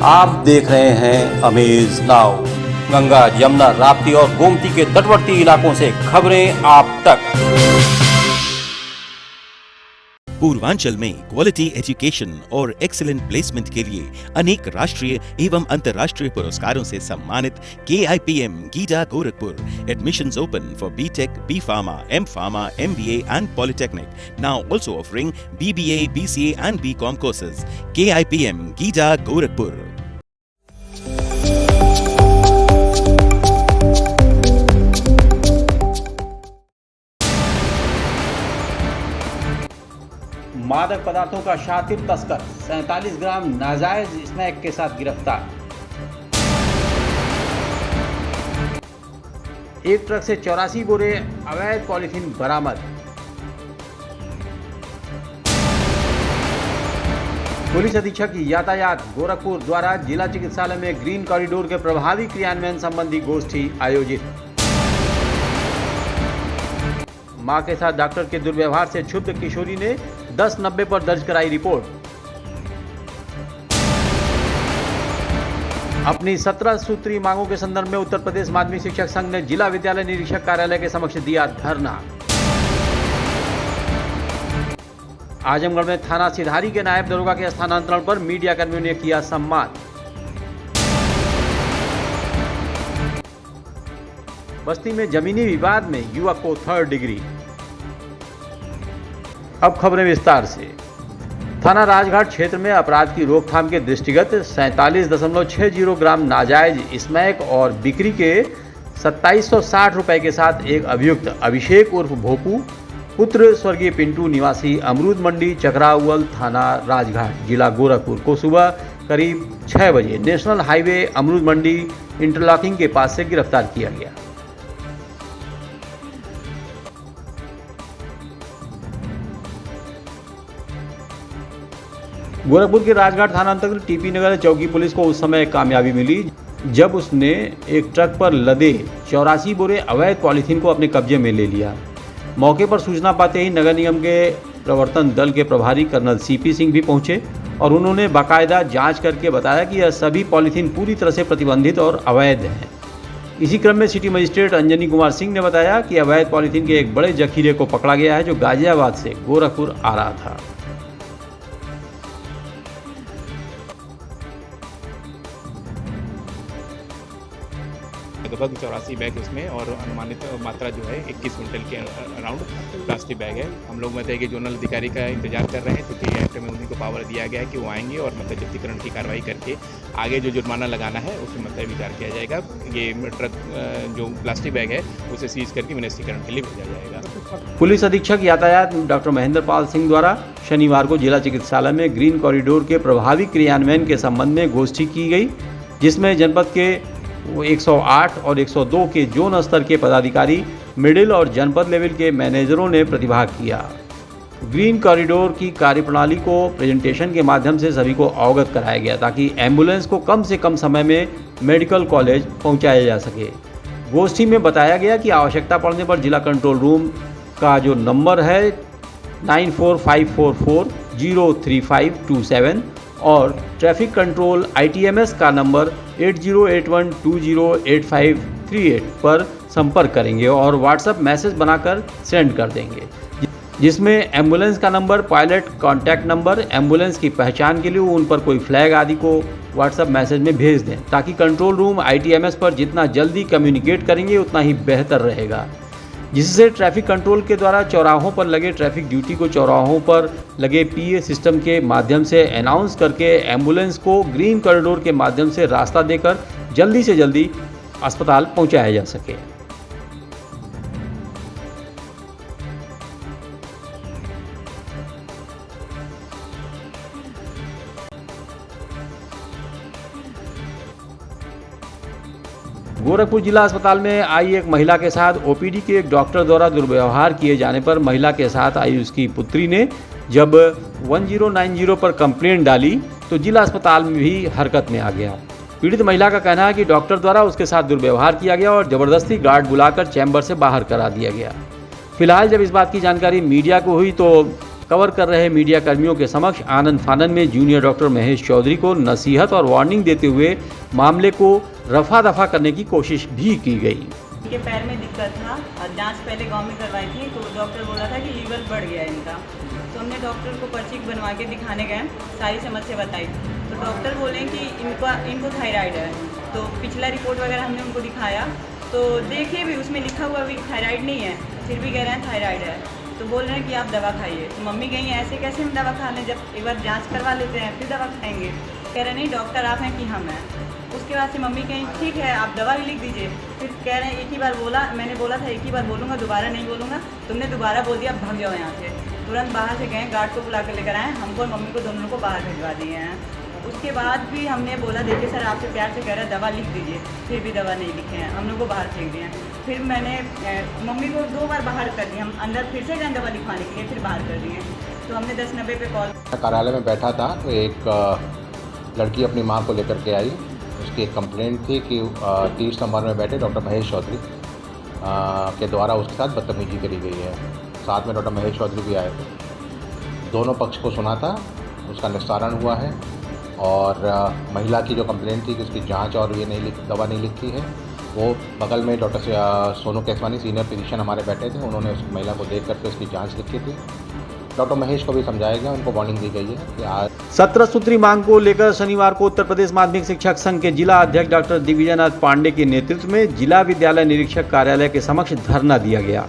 आप देख रहे हैं अमेज नाउ। गंगा, यमुना, राप्ती और गोमती के तटवर्ती इलाकों से खबरें आप तक। पूर्वांचल में क्वालिटी एजुकेशन और एक्सीलेंट प्लेसमेंट के लिए अनेक राष्ट्रीय एवं अंतर्राष्ट्रीय पुरस्कारों से सम्मानित KIPM GIDA Gorakhpur. Admissions open for BTech, B Pharma, M Pharma, MBA and Polytechnic. Now also offering BBA, BCA and BCom courses. KIPM GIDA Gorakhpur. मादक पदार्थों का शातिर तस्कर 47 ग्राम नाजायज स्नैक के साथ गिरफ्तार। एक ट्रक से 84 बोरे अवैध पॉलीथीन बरामद। पुलिस अधीक्षक यातायात गोरखपुर द्वारा जिला चिकित्सालय में ग्रीन कॉरिडोर के प्रभावी क्रियान्वयन संबंधी गोष्ठी आयोजित। मां के साथ डॉक्टर के दुर्व्यवहार से क्षुब्ध किशोरी ने 1090 पर दर्ज कराई रिपोर्ट। अपनी 17 सूत्री मांगों के संदर्भ में उत्तर प्रदेश माध्यमिक शिक्षक संघ ने जिला विद्यालय निरीक्षक कार्यालय के समक्ष दिया धरना। आजमगढ़ में थाना सिधारी के नायब दरोगा के स्थानांतरण पर मीडिया कर्मियों ने किया सम्मान। बस्ती में जमीनी विवाद में युवक को 3rd डिग्री। अब खबरें विस्तार से। थाना राजघाट क्षेत्र में अपराध की रोकथाम के दृष्टिगत 47.60 ग्राम नाजायज स्मैक और बिक्री के 2760 रुपए के साथ एक अभियुक्त अभिषेक उर्फ भोपू पुत्र स्वर्गीय पिंटू निवासी अमरूद मंडी चकराउल थाना राजघाट जिला गोरखपुर को सुबह करीब 6 बजे नेशनल हाईवे अमरूद मंडी इंटरलॉकिंग के पास से गिरफ्तार किया गया। गोरखपुर के राजघाट थाना अंतर्गत टीपी नगर चौकी पुलिस को उस समय कामयाबी मिली जब उसने एक ट्रक पर लदे 84 बोरे अवैध पॉलीथीन को अपने कब्जे में ले लिया। मौके पर सूचना पाते ही नगर निगम के प्रवर्तन दल के प्रभारी कर्नल CP सिंह भी पहुंचे और उन्होंने बाकायदा जांच करके बताया कि यह सभी पॉलीथीन पूरी तरह से प्रतिबंधित और अवैध हैं। इसी क्रम में सिटी मजिस्ट्रेट अंजनी कुमार सिंह ने बताया कि अवैध पॉलीथीन के एक बड़े जखीरे को पकड़ा गया है जो गाजियाबाद से गोरखपुर आ रहा था। लगभग 84 बैग उसमें और अनुमानित मात्रा जो है 21 क्विंटल के अराउंड प्लास्टिक बैग है। हम लोग मतलब कि जोनल अधिकारी का इंतजार कर रहे हैं क्योंकि एक्ट में उन्हीं को पावर दिया गया है कि वो आएंगे और मतलब जब्तीकरण की कार्रवाई करके आगे जो जुर्माना लगाना है उसमें मतलब विचार किया जाएगा। ये ट्रक जो प्लास्टिक बैग है उसे सीज करके विनिष्टीकरण के लिए भेजा जाएगा। पुलिस अधीक्षक यातायात डॉक्टर महेंद्र पाल सिंह द्वारा शनिवार को जिला चिकित्सालय में ग्रीन कॉरिडोर के प्रभावी क्रियान्वयन के संबंध में गोष्ठी की गई, जिसमें जनपद के 108 और 102 के जोन स्तर के पदाधिकारी, मिडिल और जनपद लेवल के मैनेजरों ने प्रतिभाग किया। ग्रीन कॉरिडोर की कार्यप्रणाली को प्रेजेंटेशन के माध्यम से सभी को अवगत कराया गया ताकि एम्बुलेंस को कम से कम समय में मेडिकल कॉलेज पहुंचाया जा सके। गोष्ठी में बताया गया कि आवश्यकता पड़ने पर जिला कंट्रोल रूम का जो नंबर है 9454403527 और ट्रैफिक कंट्रोल ITMS का नंबर 8081208538 पर संपर्क करेंगे और व्हाट्सएप मैसेज बनाकर सेंड कर देंगे, जिसमें एम्बुलेंस का number, pilot contact number, ambulance की पहचान के लिए उन पर कोई फ्लैग आदि को व्हाट्सएप मैसेज में भेज दें ताकि कंट्रोल रूम ITMS पर जितना जल्दी कम्युनिकेट करेंगे उतना ही बेहतर रहेगा, जिससे ट्रैफिक कंट्रोल के द्वारा चौराहों पर लगे ट्रैफिक ड्यूटी को चौराहों पर लगे PA सिस्टम के माध्यम से अनाउंस करके एम्बुलेंस को ग्रीन कॉरिडोर के माध्यम से रास्ता देकर जल्दी से जल्दी अस्पताल पहुंचाया जा सके। गोरखपुर जिला अस्पताल में आई एक महिला के साथ OPD के एक डॉक्टर द्वारा दुर्व्यवहार किए जाने पर महिला के साथ आई उसकी पुत्री ने जब 1090 पर कंप्लेंट डाली तो जिला अस्पताल में भी हरकत में आ गया। पीड़ित महिला का कहना है कि डॉक्टर द्वारा उसके साथ दुर्व्यवहार किया गया और जबरदस्ती गार्ड बुलाकर चैम्बर से बाहर करा दिया गया। फिलहाल जब इस बात की जानकारी मीडिया को हुई तो कवर कर रहे मीडिया कर्मियों के समक्ष आनन फानन में जूनियर डॉक्टर महेश चौधरी को नसीहत और वार्निंग देते हुए मामले को रफा दफा करने की कोशिश भी की गई। इनके पैर में दिक्कत था और जांच पहले गांव में करवाई थी तो डॉक्टर बोला था कि लीवर बढ़ गया है इनका। तो हमने डॉक्टर को पर्ची बनवा के दिखाने गए, सारी समस्या बताई तो डॉक्टर बोले कि इनको थायराइड है। तो पिछला रिपोर्ट वगैरह हमने उनको दिखाया तो देखे भी उसमें लिखा हुआ भी थायराइड नहीं है, फिर भी कह रहे हैं थायराइड है। तो बोल रहे हैं कि आप दवा खाइए। तो मम्मी कहीं ऐसे कैसे हम दवा खा लें, जब एक बार जाँच करवा लेते हैं फिर दवा खाएँगे। कह रहे नहीं डॉक्टर आप हैं कि हम हैं। उसके बाद से मम्मी कहीं ठीक है आप दवा भी लिख दीजिए। फिर कह रहे हैं एक ही बार बोला, मैंने बोला था एक ही बार बोलूँगा दोबारा नहीं बोलूँगा, तुमने दोबारा बोल दिया भाग जाओ यहाँ से। तुरंत बाहर से गए, गार्ड को बुला कर लेकर आए, हमको और मम्मी को दोनों को बाहर भिजवा दिए हैं। उसके बाद भी हमने बोला देखिए सर आपसे प्यार से कह रहा है दवा लिख दीजिए, फिर भी दवा नहीं लिखे हैं, हम लोग को बाहर फेंक दिए हैं। फिर मैंने मम्मी को 2 बार बाहर कर दिया, हम अंदर फिर से गए दवा लिखवाने के लिए, फिर बाहर कर दिए। तो हमने 1090 पे कॉल। कार्यालय में बैठा था तो एक लड़की अपनी माँ को लेकर के आई। उसकी एक कंप्लेंट थी कि 30 नंबर में बैठे डॉक्टर महेश चौधरी के द्वारा उसके साथ बदतमीजी करी गई है। साथ में डॉक्टर महेश चौधरी भी आए थे। दोनों पक्ष को सुना था, उसका निस्तारण हुआ है और महिला की जो कंप्लेंट थी कि उसकी जांच और ये दवा नहीं लिखी है, वो बगल में doctor Sonu Keswani senior physician हमारे बैठे थे, उन्होंने उस महिला को देख करके उसकी जांच लिखी थी। डॉक्टर महेश को भी समझाया गया, उनको वार्निंग दी गई है कि आज 17 सूत्री मांग को लेकर शनिवार को उत्तर प्रदेश माध्यमिक शिक्षक संघ के जिला अध्यक्ष डॉक्टर दिग्विजयनाथ पांडे के नेतृत्व में जिला विद्यालय निरीक्षक कार्यालय के समक्ष धरना दिया गया।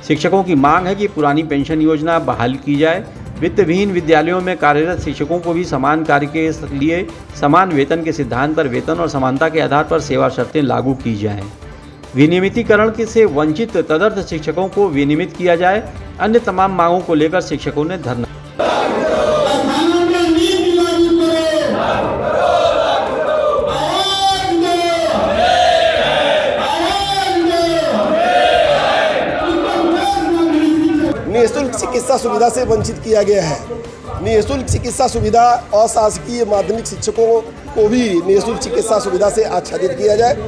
शिक्षकों की मांग है कि पुरानी पेंशन योजना बहाल की जाए, वित्त विहीन विद्यालयों में कार्यरत शिक्षकों को भी समान कार्य के लिए समान वेतन के सिद्धांत पर वेतन और समानता के आधार पर सेवा शर्तें लागू की जाएं। विनियमितीकरण से वंचित तदर्थ शिक्षकों को विनियमित किया जाए। अन्य तमाम मांगों को लेकर शिक्षकों ने धरना। निःशुल्क चिकित्सा सुविधा से वंचित किया गया है। निःशुल्क चिकित्सा सुविधा अशासकीय माध्यमिक शिक्षकों को भी निःशुल्क चिकित्सा सुविधा से आच्छादित किया जाए।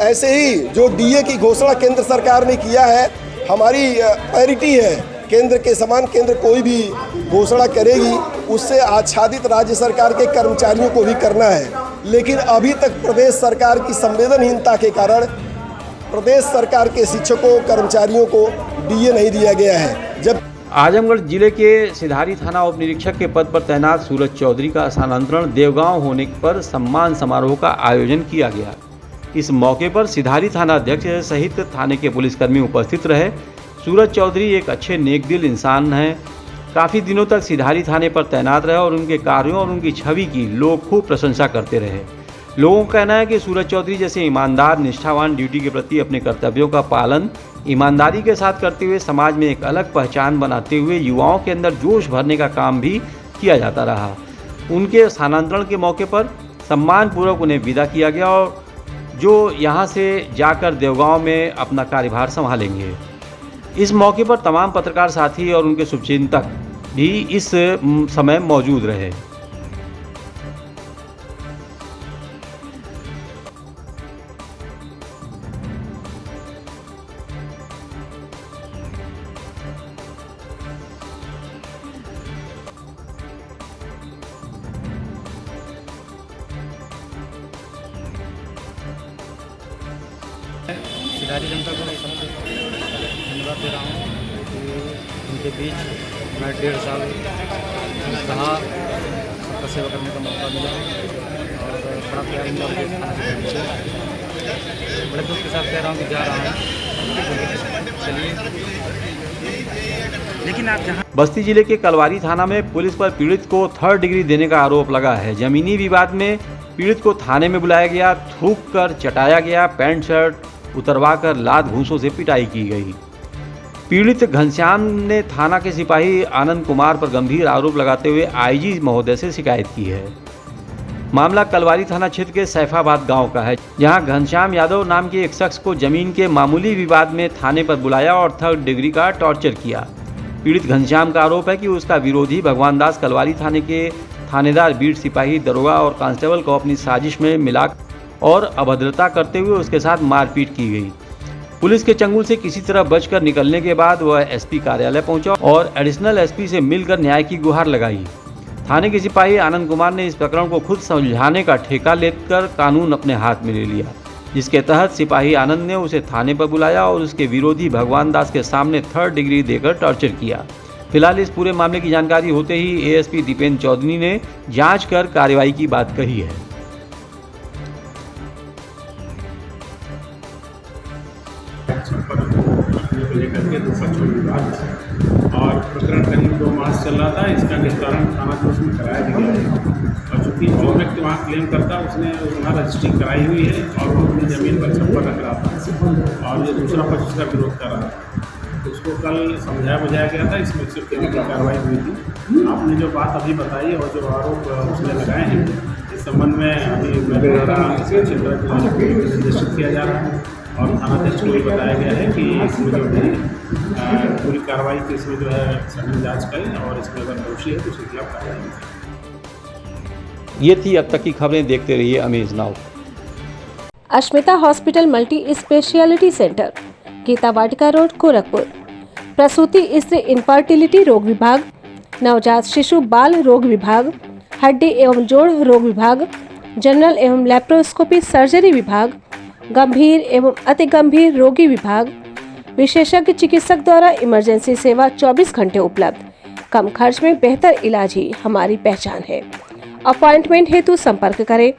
ऐसे ही जो डीए की घोषणा केंद्र सरकार ने किया है, हमारी पैरिटी है, केंद्र के समान केंद्र कोई भी घोषणा करेगी उससे आच्छादित राज्य सरकार के कर्मचारियों को भी करना है। लेकिन अभी तक प्रदेश सरकार की संवेदनहीनता के कारण प्रदेश सरकार के शिक्षकों कर्मचारियों को डीए नहीं दिया गया है। जब आजमगढ़ जिले के सिधारी थाना उप निरीक्षक के पद पर तैनात सूरज चौधरी का स्थानांतरण देवगांव होने पर सम्मान समारोह का आयोजन किया गया। इस मौके पर सिधारी थाना अध्यक्ष सहित थाने के पुलिसकर्मी उपस्थित रहे। सूरज चौधरी एक अच्छे नेक दिल इंसान हैं। काफ़ी दिनों तक सिधारी थाने पर तैनात रहे और उनके कार्यों और उनकी छवि की लोग खूब प्रशंसा करते रहे। लोगों का कहना है कि सूरज चौधरी जैसे ईमानदार निष्ठावान ड्यूटी के प्रति अपने कर्तव्यों का पालन ईमानदारी के साथ करते हुए समाज में एक अलग पहचान बनाते हुए युवाओं के अंदर जोश भरने का काम भी किया जाता रहा। उनके स्थानांतरण के मौके पर सम्मानपूर्वक उन्हें विदा किया गया और जो यहाँ से जाकर देवगांव में अपना कार्यभार संभालेंगे। इस मौके पर तमाम पत्रकार साथी और उनके शुभचिंतक भी इस समय मौजूद रहे। सिधारी जनता को मैं सबसे धन्यवाद दे रहा हूँ कि उनके बीच मैं 1.5 साल रहा, सबका सेवा करने का मौका मिला और बड़ा प्यार मिला मुझे थाना से। बड़े दुख के साथ कह रहा हूँ कि जा रहा हूँ। चलिए, लेकिन आप जहाँ बस्ती जिले के कलवारी थाना में पुलिस पर पीड़ित को 3rd डिग्री देने का आरोप लगा है। जमीनी विवाद में पीड़ित को थाने में बुलाया गया, थूक कर चटाया गया, पैंट शर्ट उतरवाकर लात घूंसों से पिटाई की गई। पीड़ित घनश्याम ने थाना के सिपाही आनंद कुमार पर गंभीर आरोप लगाते हुए आईजी महोदय से शिकायत की है। मामला कलवारी थाना क्षेत्र के सैफाबाद गांव का है, जहां घनश्याम यादव नाम के एक शख्स को जमीन के मामूली विवाद में थाने पर बुलाया और 3rd डिग्री का टॉर्चर किया। पीड़ित घनश्याम का आरोप है कि उसका विरोधी भगवान दास कलवारी थाने के थानेदार बीट सिपाही दरोगा और कांस्टेबल को अपनी साजिश में मिला और अभद्रता करते हुए उसके साथ मारपीट की गई। पुलिस के चंगुल से किसी तरह बचकर निकलने के बाद वह एसपी कार्यालय पहुंचा और एडिशनल एसपी से मिलकर न्याय की गुहार लगाई। थाने के सिपाही आनंद कुमार ने इस प्रकरण को खुद सुलझाने का ठेका लेकर कानून अपने हाथ में ले लिया, जिसके तहत सिपाही आनंद ने उसे थाने पर बुलाया और उसके विरोधी भगवान दास के सामने 3rd डिग्री देकर टॉर्चर किया। फिलहाल इस पूरे मामले की जानकारी होते ही एएसपी दीपेंद्र चौधरी ने जांच कर कार्रवाई की बात कही है। लेकर के 2 बच्चों की बात और प्रकरण करीब 2 मास चल रहा था। इसका निस्तारण थाना कोर्ट में कराया गया है और चूँकि जो व्यक्ति वहाँ क्लेम करता उसने वहाँ रजिस्ट्री कराई हुई है और वो अपनी ज़मीन पर छप्पर रख रहा था और ये दूसरा पक्ष उसका विरोध कर रहा था। उसको कल समझाया बुझाया गया था, इसमें 193 की कार्रवाई हुई थी। आपने जो बात अभी बताई और जो आरोप उसने लगाए हैं इस संबंध में अभी मेरे द्वारा रजिस्टर किया जा रहा है और थानाध्यक्ष को भी बताया गया है कि इसमें जो है पूरी कार्रवाई की इसमें जो है सघन जांच करें और इसमें अगर दोषी है तो उसके खिलाफ कार्रवाई। ये थी अब तक की खबरें, देखते रहिए amaze now. Asmita hospital multi speciality centre, Geeta Vatika road, Gorakhpur. प्रसूति स्त्री इनफर्टिलिटी रोग विभाग, नवजात शिशु बाल रोग विभाग, हड्डी एवं जोड़ रोग विभाग, जनरल एवं लैप्रोस्कोपी सर्जरी विभाग, गंभीर एवं अति गंभीर रोगी विभाग, विशेषज्ञ चिकित्सक द्वारा इमरजेंसी सेवा 24 घंटे उपलब्ध। कम खर्च में बेहतर इलाज ही हमारी पहचान है। अपॉइंटमेंट हेतु संपर्क करें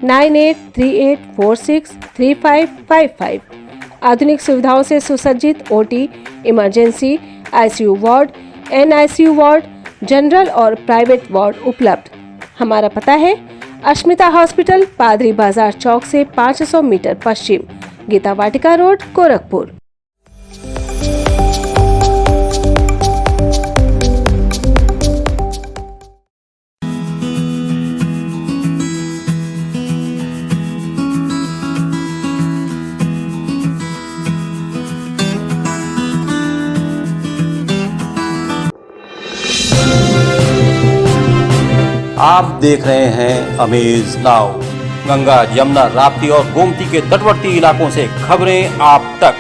9838463555। आधुनिक सुविधाओं से सुसज्जित OT, emergency, ICU ward, NICU ward, general और प्राइवेट वार्ड उपलब्ध। हमारा पता है अश्मिता हॉस्पिटल, पादरी बाजार चौक से 500 मीटर पश्चिम, गीता वाटिका रोड, गोरखपुर। आप देख रहे हैं अमेज नाउ। गंगा, यमुना, राप्ती और गोमती के तटवर्ती इलाकों से खबरें आप तक।